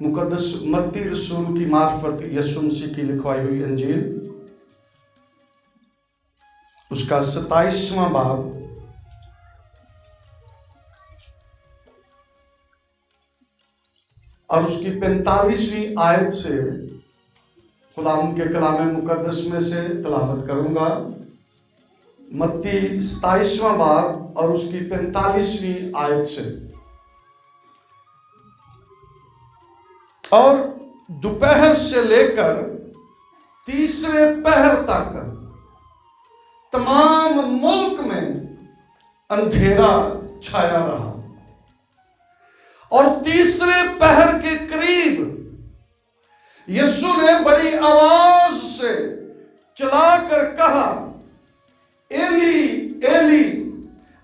मुकद्दस मत्ती रसूल की मार्फत यीशु मसीह की लिखवाई हुई अंजील, उसका 27वां बाब और उसकी 45वीं आयत से खुदा उनके कलाम मुकद्दस में से तिलावत करूंगा। मत्ती 27वां बाब और उसकी 45वीं आयत से। और दोपहर से लेकर तीसरे पहर तक तमाम मुल्क में अंधेरा छाया रहा और तीसरे पहर के करीब यीशु ने बड़ी आवाज से चिल्लाकर कहा, एली एली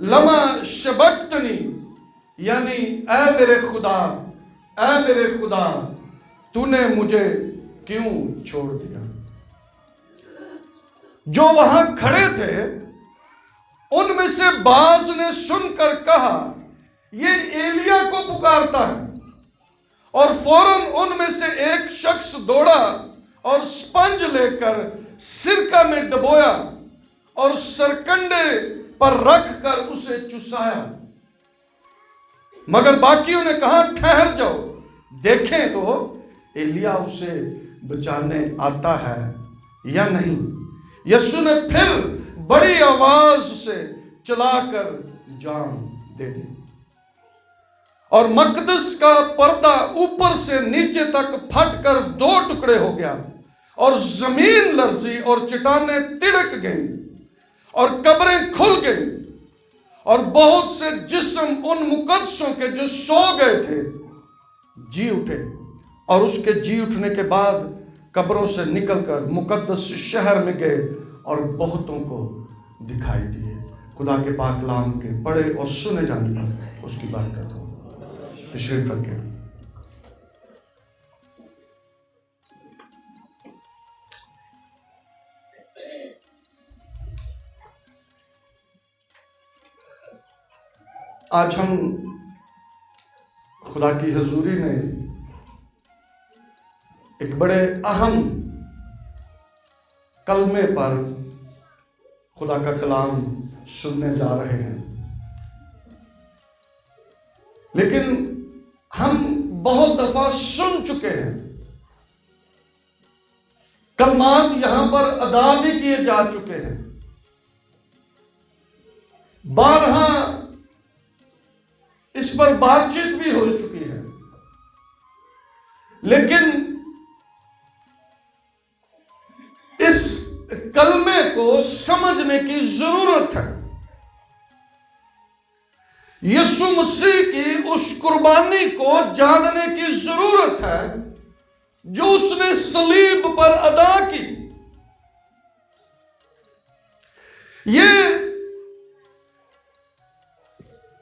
लमा शबक्तनी, यानी ऐ मेरे खुदा तूने मुझे क्यों छोड़ दिया। जो वहां खड़े थे उनमें से बाज ने सुनकर कहा, ये एलिया को पुकारता है। और फौरन उनमें से एक शख्स दौड़ा और स्पंज लेकर सिरका में डुबोया और सरकंडे पर रखकर उसे चुसाया। मगर बाकियों ने कहा, ठहर जाओ, देखें तो एलिया उसे बचाने आता है या नहीं। यीशु ने फिर बड़ी आवाज से चिल्लाकर जान दे दी और मकदस का पर्दा ऊपर से नीचे तक फटकर 2 टुकड़े हो गया और जमीन लर्जी और चट्टानें तिड़क गईं और कब्रें खुल गई और बहुत से जिस्म उन मुकद्दसों के जो सो गए थे जी उठे और उसके जी उठने के बाद कब्रों से निकलकर मुकद्दस शहर में गए और बहुतों को दिखाई दिए। खुदा के पाक कलाम के पढ़े और सुने जाने पर उसकी बरकत हो। तशरीफ रखें। आज हम खुदा की हजूरी में एक बड़े अहम कलमे पर खुदा का कलाम सुनने जा रहे हैं। लेकिन हम बहुत दफा सुन चुके हैं, कलमात यहां पर अदा भी किए जा चुके हैं, बारहा इस पर बातचीत भी हो चुकी है। लेकिन इस कलमे को समझने की जरूरत है। यीशु मसीह की उस कुर्बानी को जानने की जरूरत है जो उसने सलीब पर अदा की। ये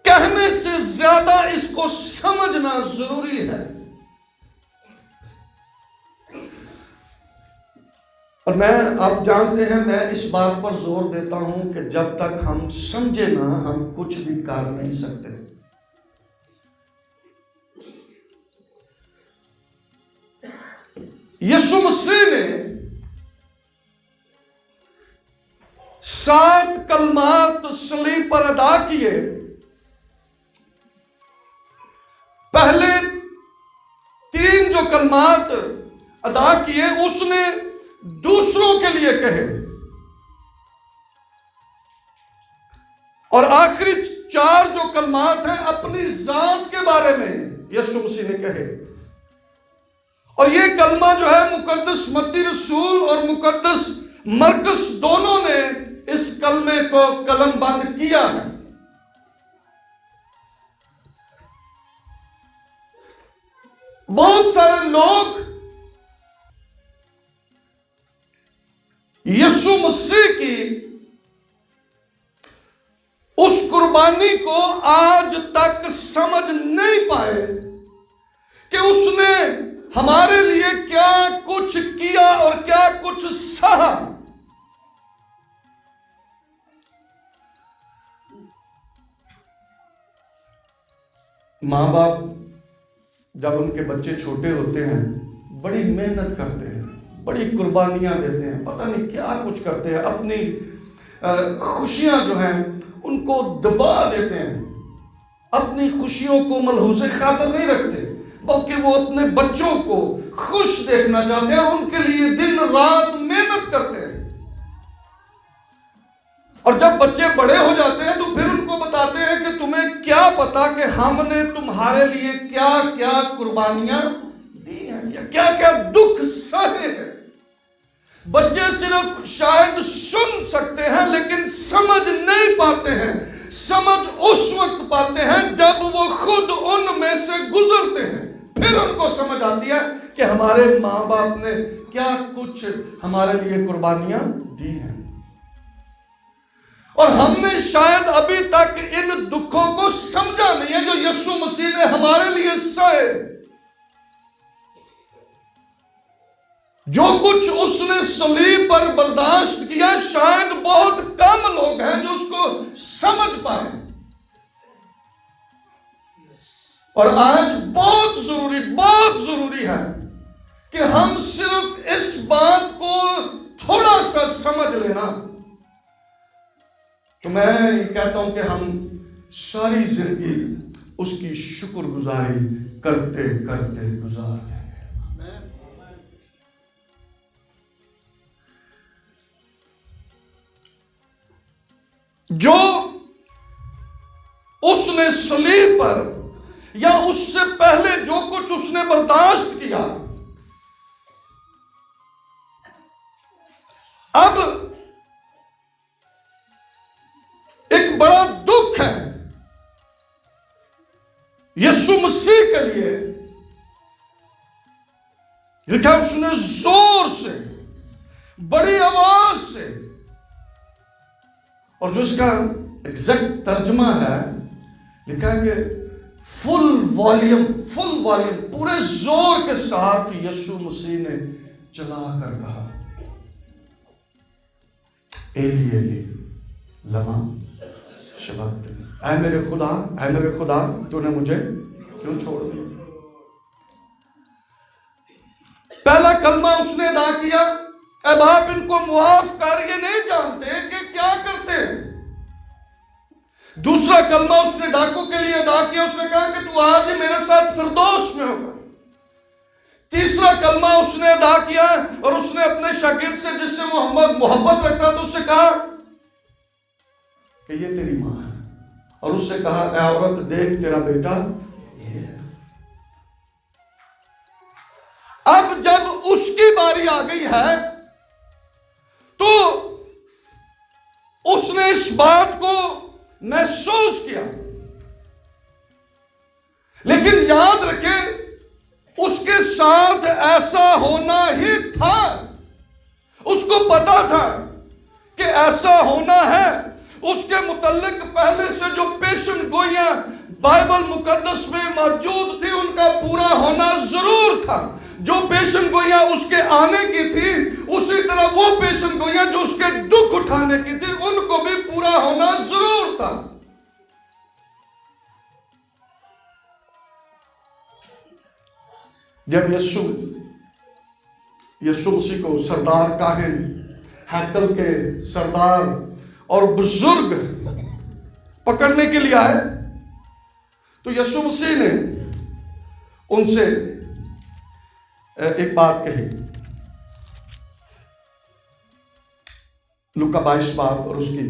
कहने से ज्यादा इसको समझना जरूरी है। और आप जानते हैं, मैं इस बात पर जोर देता हूं कि जब तक हम समझे ना, हम कुछ भी कर नहीं सकते। यीशु मसीह ने 7 कलमात सलीब पर अदा किए। पहले 3 जो कलमात अदा किए उसने दूसरों के लिए कहे और आखिरी 4 जो कलमात हैं अपनी जात के बारे में यीशु मसीह ने कहे। और ये कलमा जो है मुकद्दस मत्ती रसूल और मुकद्दस मरकस दोनों ने इस कलमे को कलमबंद किया है। बहुत सारे लोग यीशु मसीह की उस कुर्बानी को आज तक समझ नहीं पाए कि उसने हमारे लिए क्या कुछ किया और क्या कुछ सहा। मां बाप जब उनके बच्चे छोटे होते हैं बड़ी मेहनत करते हैं, बड़ी कुर्बानियां देते हैं, पता नहीं क्या कुछ करते हैं, अपनी खुशियां जो हैं उनको दबा देते हैं, अपनी खुशियों को मलहूज़े खातर नहीं रखते, बल्कि वो अपने बच्चों को खुश देखना चाहते हैं, उनके लिए दिन रात मेहनत करते हैं। और जब बच्चे बड़े हो जाते हैं तो फिर उनको बताते हैं कि तुम्हें क्या पता कि हमने तुम्हारे लिए क्या क्या कुर्बानियां दी हैं या क्या क्या दुख सहे हैं। बच्चे सिर्फ शायद सुन सकते हैं लेकिन समझ नहीं पाते हैं। समझ उस वक्त पाते हैं जब वो खुद उनमें से गुजरते हैं, फिर उनको समझ आती है कि हमारे माँ बाप ने क्या कुछ हमारे लिए कुर्बानियां दी हैं। और हमने शायद अभी तक इन दुखों को समझा नहीं है जो यीशु मसीह ने हमारे लिए सहे। जो कुछ उसने सलीब पर बर्दाश्त किया, शायद बहुत कम लोग हैं जो उसको समझ पाए। और आज बहुत जरूरी है कि हम सिर्फ इस बात को थोड़ा सा समझ लेना। तो मैं कहता हूं कि हम सारी जिंदगी उसकी शुक्रगुजारी करते करते गुजार देंगे। जो उसने सलीब पर या उससे पहले जो कुछ उसने बर्दाश्त किया, अब एक बड़ा दुख है यीशु मसीह के लिए। लिखा उसने जोर से, बड़ी आवाज से, और जो इसका एग्जैक्ट तर्जमा है लिखा है कि फुल वॉल्यूम पूरे जोर के साथ यीशु मसीह ने चला कर कहा, एली एली लमा शबक्तनी, ऐ मेरे खुदा तूने मुझे क्यों छोड़ दिया। पहला कलमा उसने अदा किया, ऐ बाप इनको मुआफ कर, ये नहीं जानते कि क्या करते हैं। दूसरा कलमा उसने डाकू के लिए अदा किया, उसने कहा कि तू आज ही मेरे साथ फिरदौस में होगा। तीसरा कलमा उसने अदा किया और उसने अपने शागिर्द से, जिससे मोहब्बत रखता था, उससे कहा कि ये तेरी मां है, और उससे कहा ऐ औरत देख तेरा बेटा ये है। अब जब उसकी बारी आ गई है तो उसने इस बात को महसूस किया, लेकिन याद रखें उसके साथ ऐसा होना ही था। उसको पता था कि ऐसा होना है। उसके मुतल्लिक पहले से जो पेशन गोइयां बाइबल मुकद्दस में मौजूद थी उनका पूरा होना जरूर था। जो पेशन गोइयां उसके आने की थी, उसी तरह वो पेशन गोइयां जो उसके दुख उठाने की थी उनको भी पूरा होना जरूर था। जब यीशु मसीह को सरदार काहिन, हैकल के सरदार और बुजुर्ग पकड़ने के लिए आए तो यीशु मसीह ने उनसे एक बात कही। लूका 22 बाब और उसकी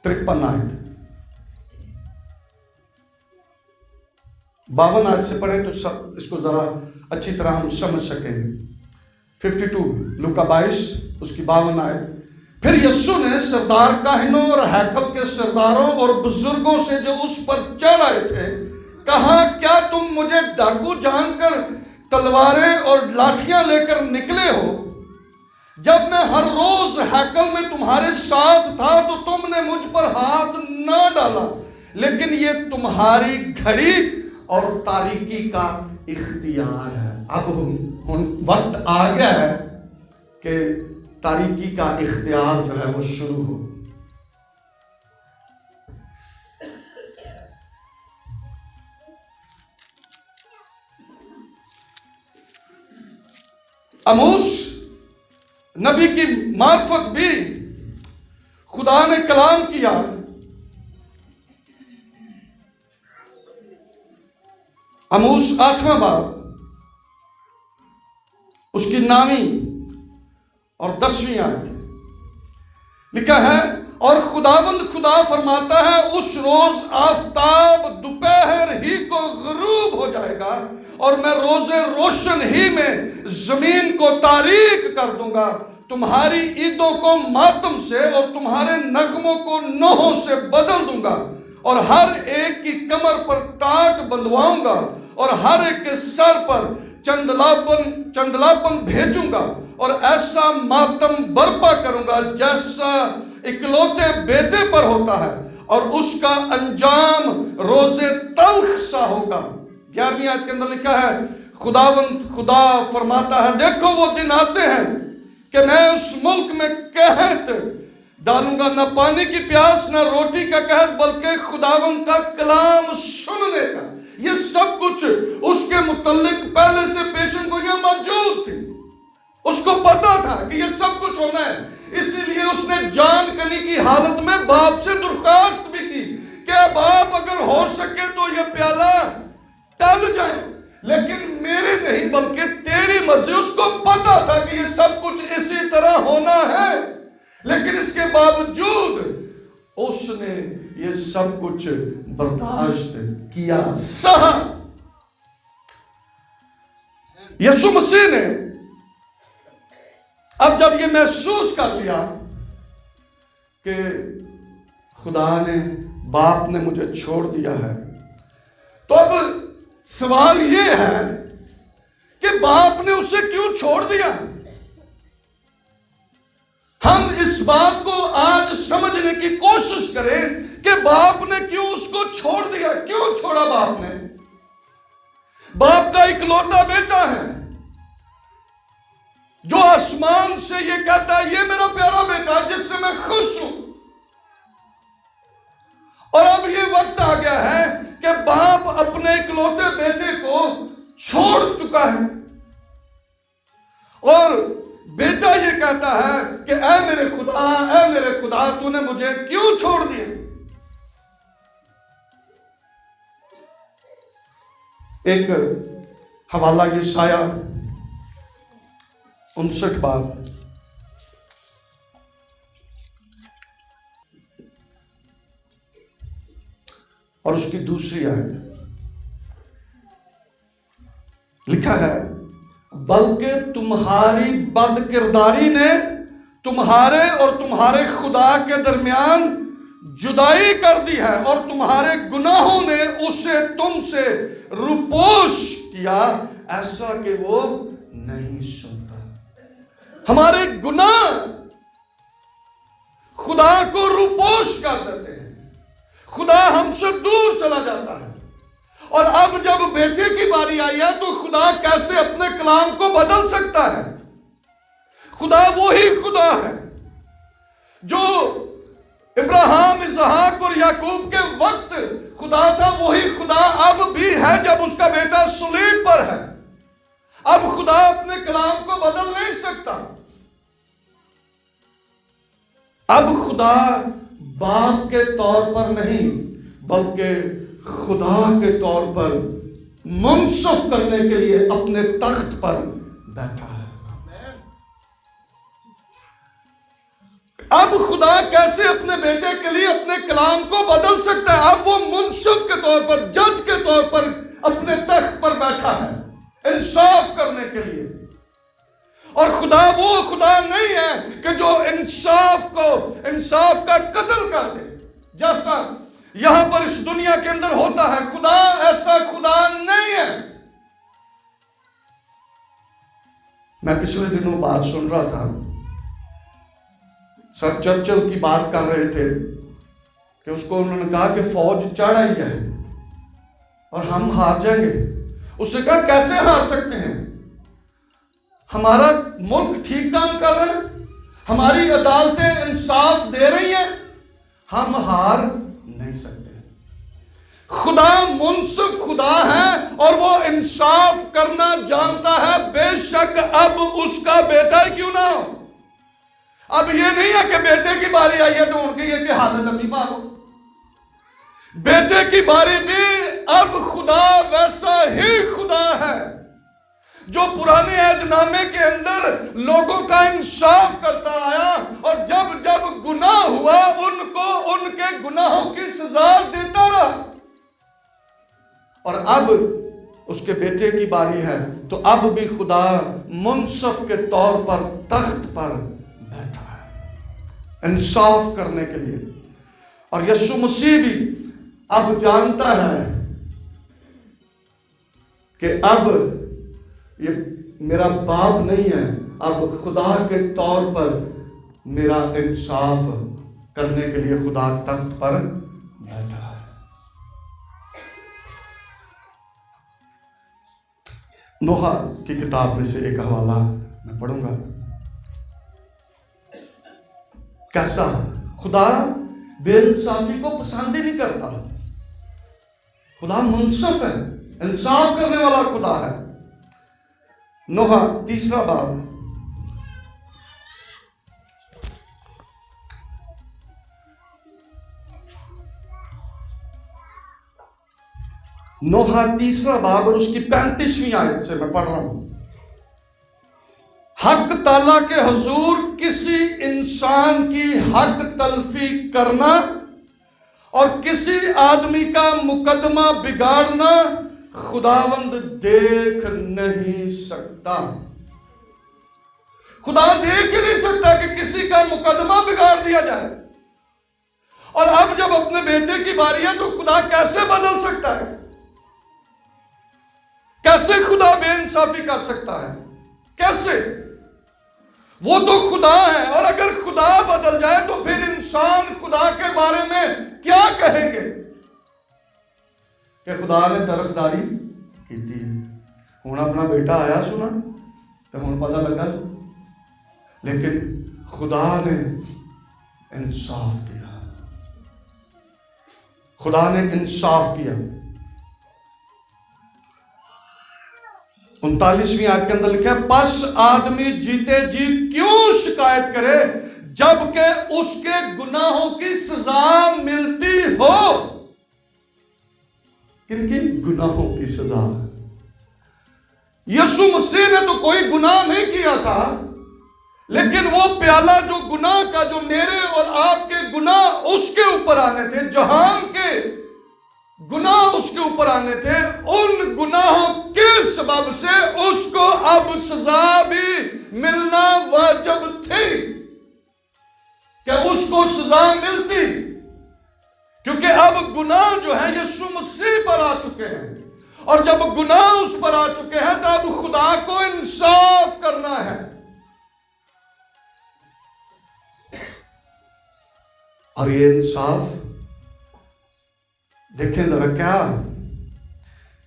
53 आयत, 52 आयत से पढ़े तो सब इसको जरा अच्छी तरह हम समझ सकेंगे। 52 लूका 22 उसकी 52 आयत। फिर यीशु ने सरदार काहिनों और हैकल के सरदारों और बुजुर्गों से जो उस पर चढ़ आए थे कहा, क्या तुम मुझे डाकू जानकर तलवारें और लाठियां लेकर निकले हो? जब मैं हर रोज हैकल में तुम्हारे साथ था तो तुमने मुझ पर हाथ ना डाला, लेकिन ये तुम्हारी घड़ी और तारीकी का इख्तियार है। अब वक्त आ गया है कि तारीकी का इख्तियार जो है वो शुरू हो। आमोस नबी की मार्फत भी खुदा ने कलाम किया। आमोस 8वां बाब उसकी 9वीं और 10वीं आयत लिखा है, और खुदावंद खुदा फरमाता है उस रोज आफताब दोपहर ही को गुरूब हो जाएगा और मैं रोजे रोशन ही में जमीन को तारीक कर दूंगा। तुम्हारी ईदों को मातम से और तुम्हारे नगमों को नोहों से बदल दूंगा और हर एक की कमर पर टाट बंधवाऊंगा और हर एक के सर पर चंदलापन भेजूंगा और ऐसा मातम बर्पा करूंगा जैसा इकलौते बेटे पर होता है और उसका अंजाम रोजे तल्ख सा होगा। 11वीं आयत के अंदर लिखा है, खुदा फरमाता है देखो वो दिन आते हैं कि मैं उस मुल्क में कहत डालूंगा, न पानी की प्यास न रोटी का कहत, बल्कि खुदावंद का कलाम सुनने का। ये सब कुछ उसके मुतल्लिक पहले से पेशेंगोइयां मौजूद थी। उसको पता था कि ये सब कुछ होना है, इसीलिए उसने जान कनी की हालत में बाप से दरखास्त भी की कि बाप अगर हो सके तो ये प्याला टल जाए, लेकिन मेरी नहीं बल्कि तेरी मर्जी। उसको पता था कि ये सब कुछ इसी तरह होना है, लेकिन इसके बावजूद उसने ये सब कुछ बर्दाश्त किया, सहा। यीशु मसीह ने अब जब ये महसूस कर लिया कि खुदा ने बाप ने मुझे छोड़ दिया है, तो अब सवाल ये है कि बाप ने उसे क्यों छोड़ दिया। हम इस बात को आज समझने की कोशिश करें कि बाप ने क्यों उसको छोड़ दिया। क्यों छोड़ा बाप ने? बाप का इकलौता बेटा है जो आसमान से ये कहता है ये मेरा प्यारा बेटा है जिससे मैं खुश हूं। और अब ये वक्त आ गया है कि बाप अपने इकलौते बेटे को छोड़ चुका है और बेटा ये कहता है कि ऐ मेरे खुदा तूने मुझे क्यों छोड़ दिया। एक हवाला यशाया 59 बाब और उसकी दूसरी आयत लिखा है, बल्कि तुम्हारी बदकिरदारी ने तुम्हारे और तुम्हारे खुदा के दरमियान जुदाई कर दी है और तुम्हारे गुनाहों ने उसे तुमसे रुपोश किया, ऐसा कि वो नहीं सुनता। हमारे गुनाह खुदा को रुपोश कर देते हैं, खुदा हमसे दूर चला जाता है। और अब जब बेटे की बारी आई है तो खुदा कैसे अपने कलाम को बदल सकता है। खुदा वो ही खुदा है जो इब्राहिम, इसहाक और याकूब के वक्त खुदा था, वही खुदा अब भी है जब उसका बेटा सलीब पर है। अब खुदा अपने कलाम को बदल नहीं सकता। अब खुदा बाप के तौर पर नहीं बल्कि खुदा के तौर पर मुनसफ करने के लिए अपने तख्त पर बैठा है। अब खुदा कैसे अपने बेटे के लिए अपने कलाम को बदल सकता है? अब वो मुनसफ के तौर पर, जज के तौर पर अपने तख्त पर बैठा है इंसाफ करने के लिए। और खुदा वो खुदा नहीं है कि जो इंसाफ का कत्ल कर दे, जैसा यहां पर इस दुनिया के अंदर होता है। खुदा ऐसा खुदा नहीं है। मैं पिछले दिनों बात सुन रहा था, सर चर्चिल की बात कर रहे थे कि उसको उन्होंने कहा कि फौज चढ़ आई है और हम हार जाएंगे। उसने कहा कैसे हार सकते हैं? हमारा मुल्क ठीक काम कर रहा है, हमारी अदालतें इंसाफ दे रही हैं, हम हार नहीं सकते। खुदा मुनसिफ खुदा है और वो इंसाफ करना जानता है। बेशक अब उसका अब ये नहीं है कि बेटे की बारी आई है तो उनकी ये कि हालत लंबी मारो। बेटे की बारी में अब खुदा वैसा ही खुदा है जो पुराने अहदनामे के अंदर लोगों का इंसाफ करता आया, और जब जब गुनाह हुआ उनको उनके गुनाहों की सजा देता रहा। और अब उसके बेटे की बारी है तो अब भी खुदा मुंसफ के तौर पर तख्त पर बैठा है इंसाफ करने के लिए। और यीशु मसीह भी अब जानता है कि अब ये मेरा बाप नहीं है, अब खुदा के तौर पर मेरा इंसाफ करने के लिए खुदा तख्त पर बैठा है। नोहा की किताब में से एक हवाला मैं पढ़ूंगा। कैसा खुदा बेइंसाफी को पसंद ही नहीं करता। खुदा मुंसफ है, इंसाफ करने वाला खुदा है। नोहा 3 बाब नोहा 3 बाब और उसकी 35वीं आयत से मैं पढ़ रहा हूं। हक ताला के हुजूर किसी इंसान की हक तलफी करना और किसी आदमी का मुकदमा बिगाड़ना खुदावंद देख नहीं सकता। खुदा देख ही नहीं सकता कि किसी का मुकदमा बिगाड़ दिया जाए। और अब जब अपने बेटे की बारी है तो खुदा कैसे बदल सकता है? कैसे खुदा बेइंसाफी कर सकता है? कैसे? वो तो खुदा है, और अगर खुदा बदल जाए तो फिर इंसान खुदा के बारे में क्या कहेंगे कि खुदा ने तरफदारी की थी। हुण अपना बेटा आया सुना तो हुण पता लगा, लेकिन खुदा ने इंसाफ किया। खुदा ने इंसाफ किया। 39वीं आयत के अंदर लिखा है, बस आदमी जीते जी क्यों शिकायत करे जबकि उसके गुनाहों की सजा मिलती हो। किनकी गुनाहों की सजा? यीशु मसीह ने तो कोई गुनाह नहीं किया था, लेकिन वो प्याला जो गुनाह का, जो मेरे और आपके गुनाह उसके ऊपर आने थे, जहान के गुनाह उसके ऊपर आने थे, उन गुनाहों के सबब से उसको अब सजा भी मिलना वाजिब थी कि उसको सजा मिलती, क्योंकि अब गुनाह जो है यीशु मसीह पर आ चुके हैं, और जब गुनाह उस पर आ चुके हैं तो अब खुदा को इंसाफ करना है। और ये इंसाफ देखें जरा क्या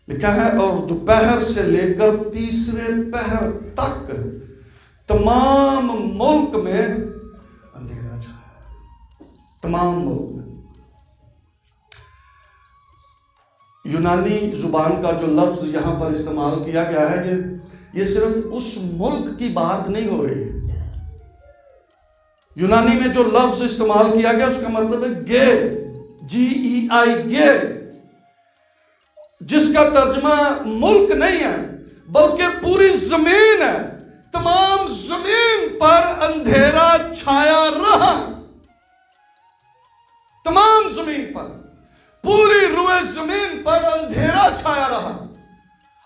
लिखा है, और दोपहर से लेकर तीसरे पहर तक तमाम मुल्क में अंधेरा छाया। तमाम मुल्क में। यूनानी जुबान का जो लफ्ज यहां पर इस्तेमाल किया गया है, ये सिर्फ उस मुल्क की बात नहीं हो रही है। यूनानी में जो लफ्ज इस्तेमाल किया गया उसका मतलब है गे, GEI, गे, जिसका तर्जमा मुल्क नहीं है बल्कि पूरी जमीन है। तमाम जमीन पर अंधेरा छाया रहा। तमाम जमीन पर, पूरी रुए जमीन पर अंधेरा छाया रहा,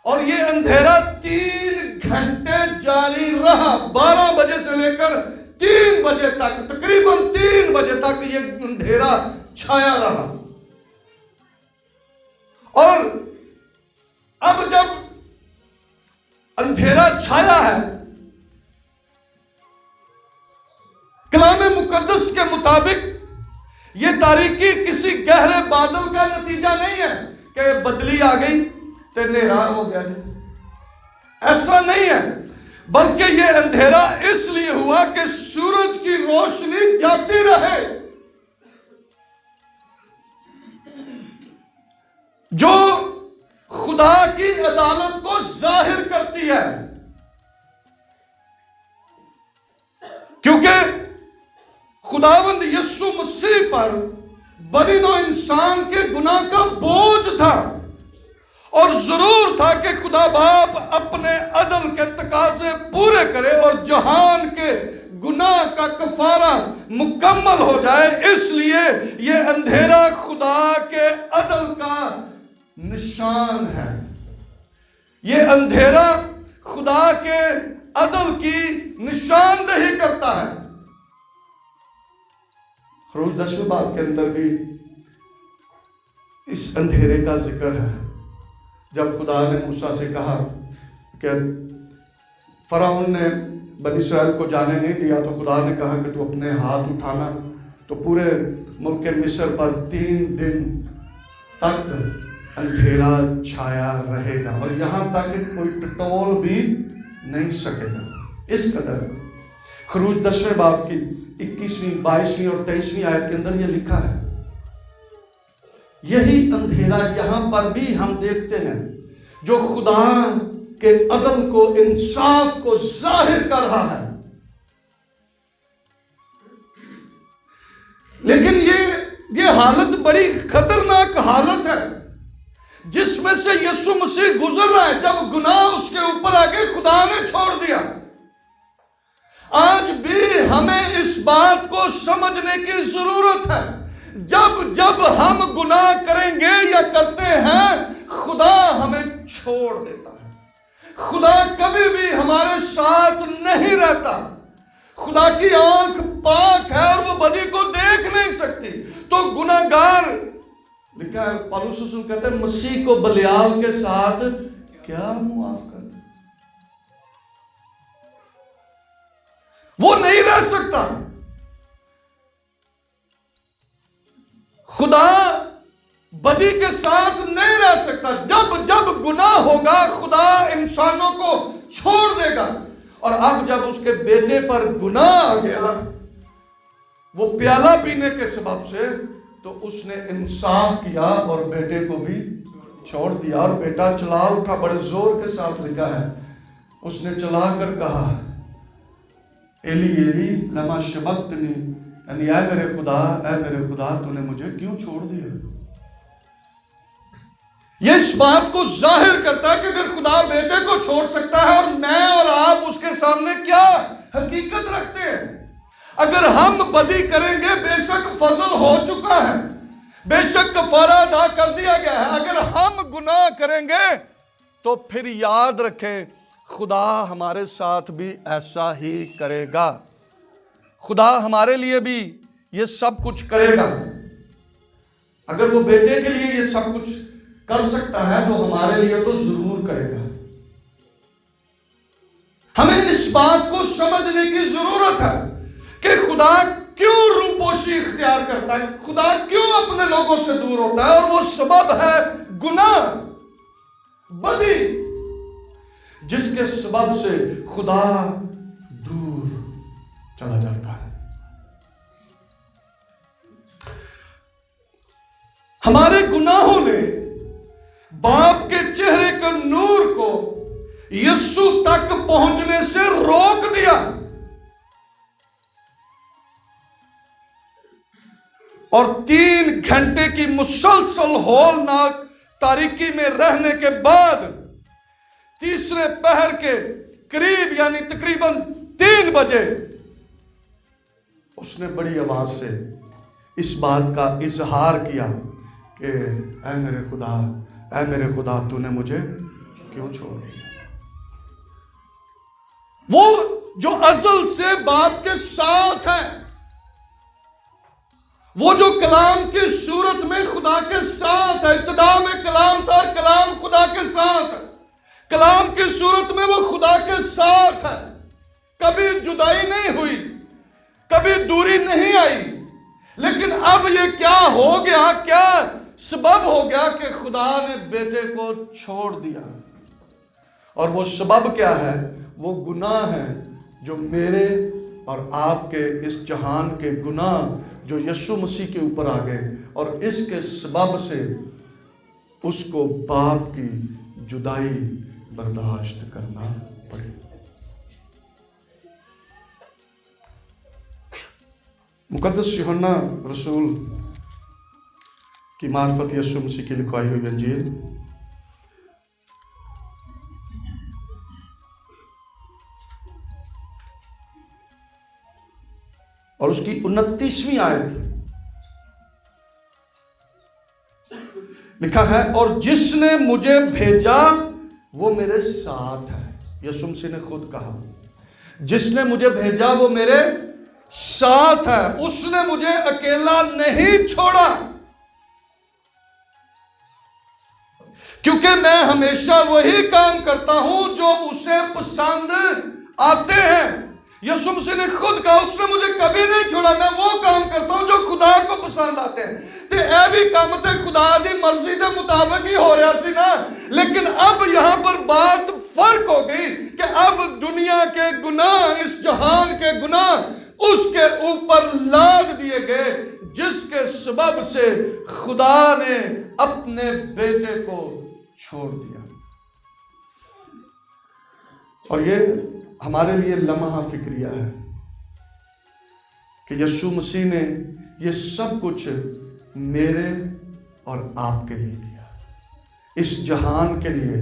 और ये अंधेरा 3 घंटे जारी रहा। 12 बजे से लेकर 3 बजे तक, तकरीबन 3 बजे तक ये अंधेरा छाया रहा। और अब जब अंधेरा छाया है, कलाम मुकद्दस के मुताबिक ये तारीकी किसी गहरे बादल का नतीजा नहीं है कि बदली आ गई तो अंधेरा हो गया। ऐसा नहीं है, बल्कि ये अंधेरा इसलिए हुआ कि सूरज की रोशनी जाती रहे, जो खुदा की अदालत को जाहिर करती है। क्योंकि खुदावंद यीशु मसीह पर बनी नौ इंसान के गुनाह का बोझ था, और जरूर था कि खुदा बाप अपने अदल के तकाजे पूरे करे और जहान के गुनाह का कफारा मुकम्मल हो जाए। इसलिए ये अंधेरा खुदा के अदल का निशान है। ये अंधेरा खुदा के अदल की निशानदेही करता है। खरूज 10वें बाब के अंदर भी इस अंधेरे का जिक्र है। जब खुदा ने मूसा से कहा कि फराउन ने बनी इस्राएल को जाने नहीं दिया, तो खुदा ने कहा कि तू अपने हाथ उठाना, तो पूरे मुल्क मिस्र पर 3 दिन तक अंधेरा छाया रहेगा और यहां तक कोई टटोल भी नहीं सकेगा। इस कदर खरूज 10वें बाब की 21वीं, 22वीं और 23वीं आयत के अंदर यह लिखा है। यही अंधेरा यहां पर भी हम देखते हैं, जो खुदा के अदल को, इंसाफ को जाहिर कर रहा है। लेकिन ये हालत बड़ी खतरनाक हालत है जिसमें से यीशु मसीह गुजर रहा है। जब गुनाह उसके ऊपर आके खुदा ने छोड़ दिया। आज भी हमें इस बात को समझने की जरूरत है। जब जब हम गुनाह करेंगे या करते हैं, खुदा हमें छोड़ देता है। खुदा कभी भी हमारे साथ नहीं रहता। खुदा की आंख पाक है और वो बदी को देख नहीं सकती। तो गुनाहगार, लिखा है पौलुस रसूल कहते हैं, मसीह को बलियाल के साथ क्या मुआफ कर, वो नहीं रह सकता। खुदा बदी के साथ नहीं रह सकता। जब जब गुनाह होगा, खुदा इंसानों को छोड़ देगा। और अब जब उसके बेटे पर गुनाह आ गया, वो प्याला पीने के सबब से, तो उसने इंसाफ किया और बेटे को भी छोड़ दिया। और बेटा चला उठा, बड़े जोर के साथ लिखा है, उसने चला कर कहा, एली एली लमा शबक्तनी, यानी ऐ मेरे खुदा तूने मुझे क्यों छोड़ दिया। ये इस बात को जाहिर करता है कि अगर खुदा बेटे को छोड़ सकता है, और मैं और आप उसके सामने क्या हकीकत रखते हैं। अगर हम बदी करेंगे, बेशक फजल हो चुका है, बेशक कफारा अदा कर दिया गया है। अगर हम गुनाह करेंगे तो फिर याद रखें, खुदा हमारे साथ भी ऐसा ही करेगा। खुदा हमारे लिए भी ये सब कुछ करेगा। अगर वो बेटे के लिए ये सब कुछ कर सकता है, तो हमारे लिए तो जरूर करेगा। हमें इस बात को समझने की जरूरत है कि खुदा क्यों रूपोशी इख्तियार करता है, खुदा क्यों अपने लोगों से दूर होता है। और वो सबब है गुनाह, बदी, जिसके सबब से खुदा दूर चला जाता है। हमारे गुनाहों ने बाप के चेहरे के नूर को यीशु तक पहुंचने से रोक दिया। और 3 घंटे की मुसलसल होलनाक तारीकी में रहने के बाद, तीसरे पहर के करीब, यानी तकरीबन 3 बजे, उसने बड़ी आवाज से इस बात का इजहार किया कि ऐ मेरे खुदा तूने मुझे क्यों छोड़ दिया। वो जो अज़ल से बाप के साथ है, वो जो कलाम की सूरत में खुदा के साथ है। इब्तिदा में कलाम था, कलाम खुदा के साथ है। कलाम की सूरत में वो खुदा के साथ है। कभी जुदाई नहीं हुई, कभी दूरी नहीं आई। लेकिन अब ये क्या हो गया, क्या सबब हो गया कि खुदा ने बेटे को छोड़ दिया। और वो सबब क्या है? वो गुनाह है जो मेरे और आपके, इस जहान के गुनाह जो यीशु मसीह के ऊपर आ गए, और इसके सबब से उसको बाप की जुदाई बर्दाश्त करना पड़े। मुकद्दस यूहन्ना रसूल की मार्फत यीशु मसीह की लिखवाई हुई इंजील और उसकी 29वीं आयत लिखा है, और जिसने मुझे भेजा वो मेरे साथ है। यीशु मसीह ने खुद कहा, जिसने मुझे भेजा वो मेरे साथ है, उसने मुझे अकेला नहीं छोड़ा, क्योंकि मैं हमेशा वही काम करता हूं जो उसे पसंद आते हैं। यीशु मसीह ने खुद कहा, उसने मुझे कभी नहीं छोड़ा, मैं वो काम करता हूं जो खुदा को पसंद आते हैं। ते ए भी काम ते खुदा दी मर्जी के मुताबिक ही हो रहा सी ना, लेकिन अब यहां पर बात फर्क हो गई कि अब दुनिया के गुनाह, इस जहान के गुनाह उसके ऊपर लाद दिए गए, जिसके सबब से खुदा ने अपने बेटे को छोड़ दिया। और ये हमारे लिए लम्हा फिक्रिया है कि यीशु मसीह ने ये सब कुछ मेरे और आपके लिए किया। इस जहान के लिए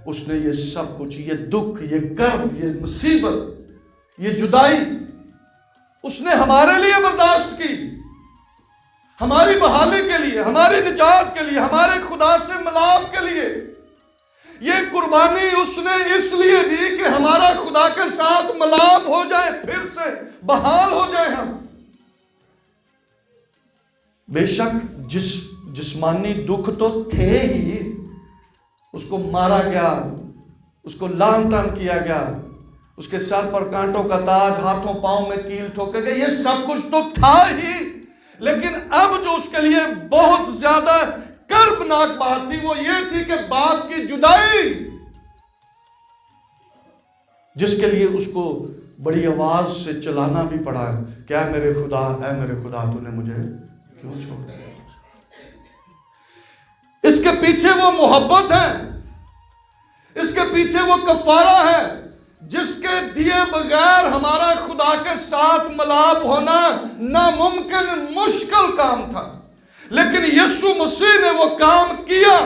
उसने ये सब कुछ, ये दुख, ये कर्म, ये मुसीबत, ये जुदाई उसने हमारे लिए बर्दाश्त की, हमारी बहाली के लिए, हमारी निजात के लिए, हमारे खुदा से मिलाप के लिए। ये कुर्बानी उसने इसलिए दी कि हमारा खुदा के साथ मिलाप हो जाए, फिर से बहाल हो जाए हम। बेशक जिस्मानी दुख तो थे ही, उसको मारा गया, उसको लान तान किया गया, उसके सर पर कांटों का ताज, हाथों पांव में कील ठोके गए, ये सब कुछ तो था ही। लेकिन अब जो उसके लिए बहुत ज्यादा कर्मनाक बात थी वो ये थी कि बाप की जुदाई, जिसके लिए उसको बड़ी आवाज से चिल्लाना भी पड़ा, क्या मेरे खुदा, ऐ मेरे खुदा, तूने मुझे क्यों छोड़ दिया। इसके पीछे वो मोहब्बत है, इसके पीछे वो कफारा है, जिसके दिए बगैर हमारा खुदा के साथ मिलाप होना नामुमकिन, मुश्किल काम था। लेकिन यीशु मसीह ने वो काम किया,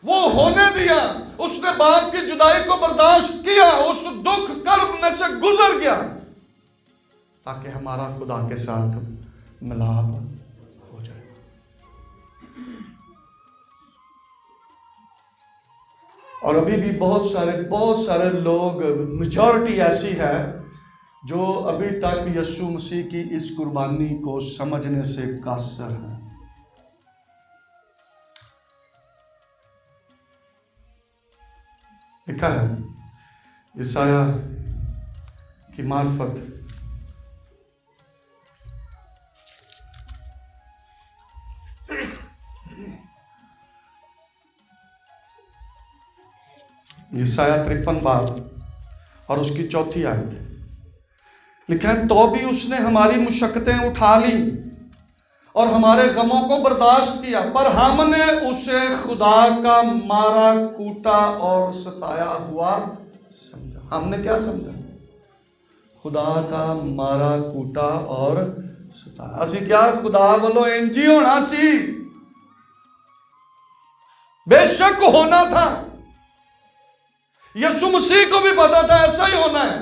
वो होने दिया, उसने बाप की जुदाई को बर्दाश्त किया, उस दुख कर्ब में से गुजर गया, ताकि हमारा खुदा के साथ मिलाप हो जाए। और अभी भी बहुत सारे लोग, मेजॉरिटी ऐसी है जो अभी तक यीशु मसीह की इस कुर्बानी को समझने से कासर है। लिखा है यशायाह की मार्फत, यशायाह 53 बाब और उसकी 4 आयत लिखा है, तो भी उसने हमारी मुशक्कतें उठा ली और हमारे गमों को बर्दाश्त किया, पर हमने उसे खुदा का मारा, कूटा और सताया हुआ समझा। हमने क्या समझा? खुदा का मारा, कूटा और सताया। असी क्या खुदा वालों इंजी होना सी? बेशक होना था, यीशु मसीह को भी पता था ऐसा ही होना है,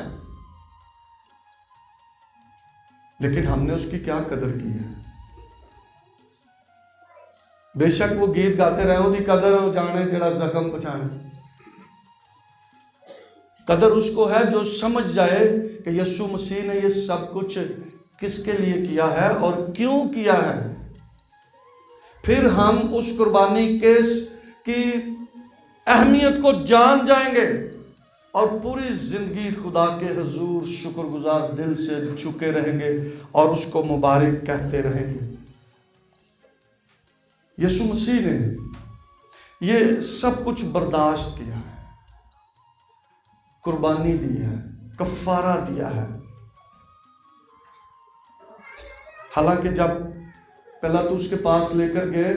लेकिन हमने उसकी क्या कदर की है? बेशक वो गीत गाते रहे, उसकी कदर जाने जड़ा जख्म पहुंचाने। कदर उसको है जो समझ जाए कि यीशु मसीह ने ये सब कुछ किसके लिए किया है और क्यों किया है। फिर हम उस कुर्बानी की अहमियत को जान जाएंगे और पूरी जिंदगी खुदा के हुजूर शुक्रगुजार दिल से झुके रहेंगे और उसको मुबारक कहते रहेंगे। यीशु मसीह ने ये सब कुछ बर्दाश्त किया है, कुर्बानी दी है, कफारा दिया है। हालांकि जब पहला तो उसके पास लेकर गए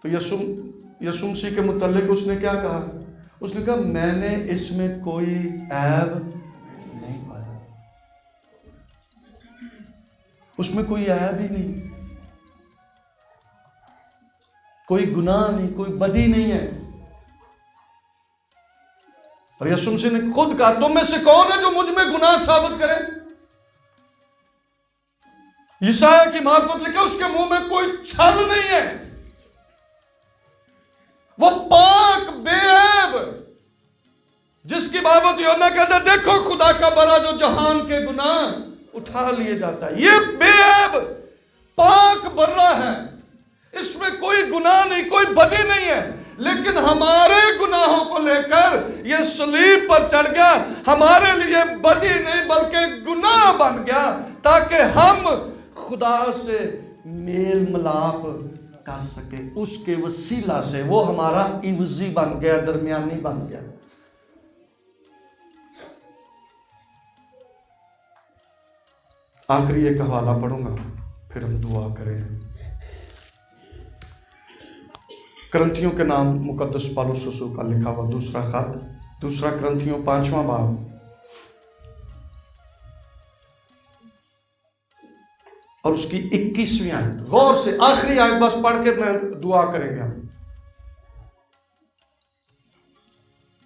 तो यीशु मसीह के मुतल्लिक उसने क्या कहा? उसने कहा, मैंने इसमें कोई ऐब नहीं पाया। उसमें कोई ऐब ही नहीं, कोई गुनाह नहीं, कोई बदी नहीं है। और यीशु मसीह ने खुद कहा, तुम में से कौन है जो मुझ में गुनाह साबित करे? यशायाह की मार्फत लिखा, उसके मुंह में कोई छल नहीं है, वो पाक बेऐब, जिसकी बाबत यूहन्ना कहता, देखो खुदा का बरा जो जहान के गुनाह उठा लिए जाता है। ये बेऐब पाक बर्रा है, इसमें कोई गुनाह नहीं, कोई बदी नहीं है। लेकिन हमारे गुनाहों को लेकर ये सलीब पर चढ़ गया, हमारे लिए बदी नहीं बल्कि गुनाह बन गया, ताकि हम खुदा से मेल मिलाप कर सके। उसके वसीला से वो हमारा इवजी बन गया, दरमियानी बन गया। आखिरी एक हवाला पढ़ूंगा, फिर हम दुआ करें। करंथियों के नाम मुकद्दस पौलुस रसूल का लिखा हुआ दूसरा खत, दूसरा करंथियों 5वां बाब और उसकी 21वीं आयत, गौर से आखिरी आयत बस पढ़ के मैं दुआ करेंगे हम।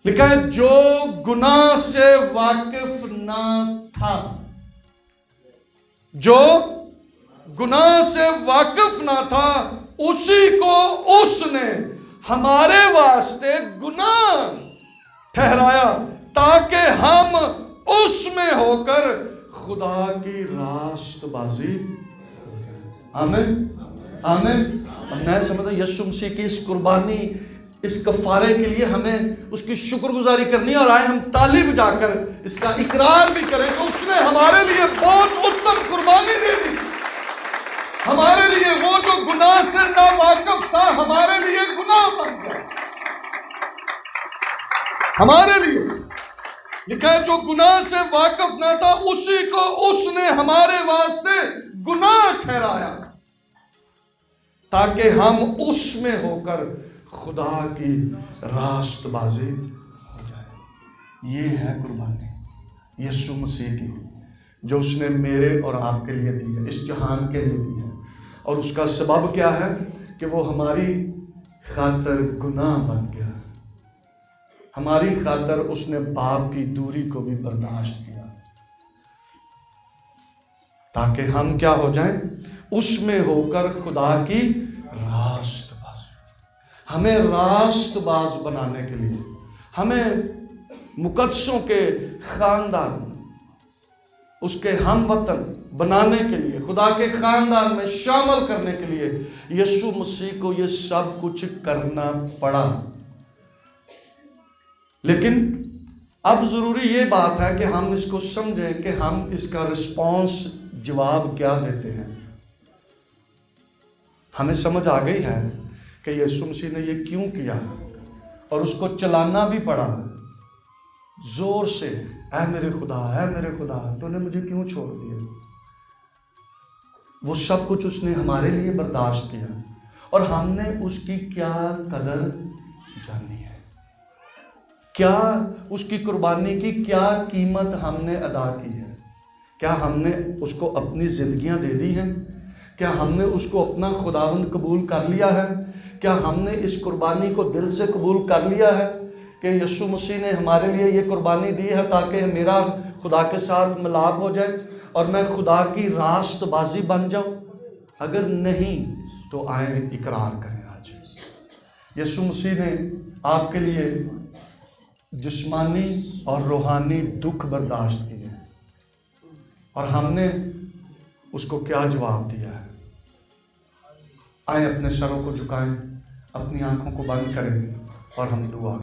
लिखा है, जो गुनाह से वाकिफ ना था, जो गुनाह से वाकिफ ना था, उसी को उसने हमारे वास्ते गुनाह ठहराया, ताकि हम उसमें होकर खुदा की रास्तबाजी। आमीन, आमीन। अब मैं समझता हूं यीशु मसीह की इस कुर्बानी, इस कफारे के लिए हमें उसकी शुक्रगुजारी करनी है। और आए हम ताली बजाकर इसका इकरार भी करें कि उसने हमारे लिए बहुत उत्तम कुर्बानी दे दी। हमारे लिए वो जो गुनाह से ना वाकिफ था, हमारे लिए गुनाह बन गया। हमारे लिए लिखा है, जो गुनाह से वाकिफ ना था, उसी को उसने हमारे वास्ते गुनाह ठहराया, ताकि हम उसमें होकर खुदा की रास्तबाजी हो जाए। ये है कुर्बानी यीशु मसीह की, जो उसने मेरे और आपके लिए दी है, इस जहान के लिए दी है। और उसका सबब क्या है कि वो हमारी खातर गुनाह बन गया, हमारी खातर उसने बाप की दूरी को भी बर्दाश्त किया, ताकि हम क्या हो जाएं, उसमें होकर खुदा की रास्तबाज। हमें रास्तबाज बनाने के लिए, हमें मुकद्दसों के खानदान, उसके हम वतन बनाने के लिए, खुदा के खानदान में शामिल करने के लिए यीशु मसीह को ये सब कुछ करना पड़ा। लेकिन अब जरूरी ये बात है कि हम इसको समझें कि हम इसका रिस्पॉन्स, जवाब क्या देते हैं। हमें समझ आ गई है कि यीशु मसीह ने ये क्यों किया, और उसको चलाना भी पड़ा जोर से, ऐ मेरे खुदा तूने मुझे क्यों छोड़ दिया। वो सब कुछ उसने हमारे लिए बर्दाश्त किया, और हमने उसकी क्या कदर जानी है, क्या उसकी कुर्बानी की क्या कीमत हमने अदा की है। क्या हमने उसको अपनी जिंदगियां दे दी हैं? क्या हमने उसको अपना खुदावंद कबूल कर लिया है? क्या हमने इस कुर्बानी को दिल से कबूल कर लिया है कि यीशु मसीह ने हमारे लिए ये कुर्बानी दी है ताकि मेरा खुदा के साथ मिलाप हो जाए और मैं खुदा की रास्तबाजी बन जाऊं? अगर नहीं तो आए इकरार करें आज। यीशु मसीह ने आपके लिए जिस्मानी और रूहानी दुख बर्दाश्त किए, और हमने उसको क्या जवाब दिया है। आए अपने सरों को झुकाएं, अपनी आंखों को बंद करें और हम दुआ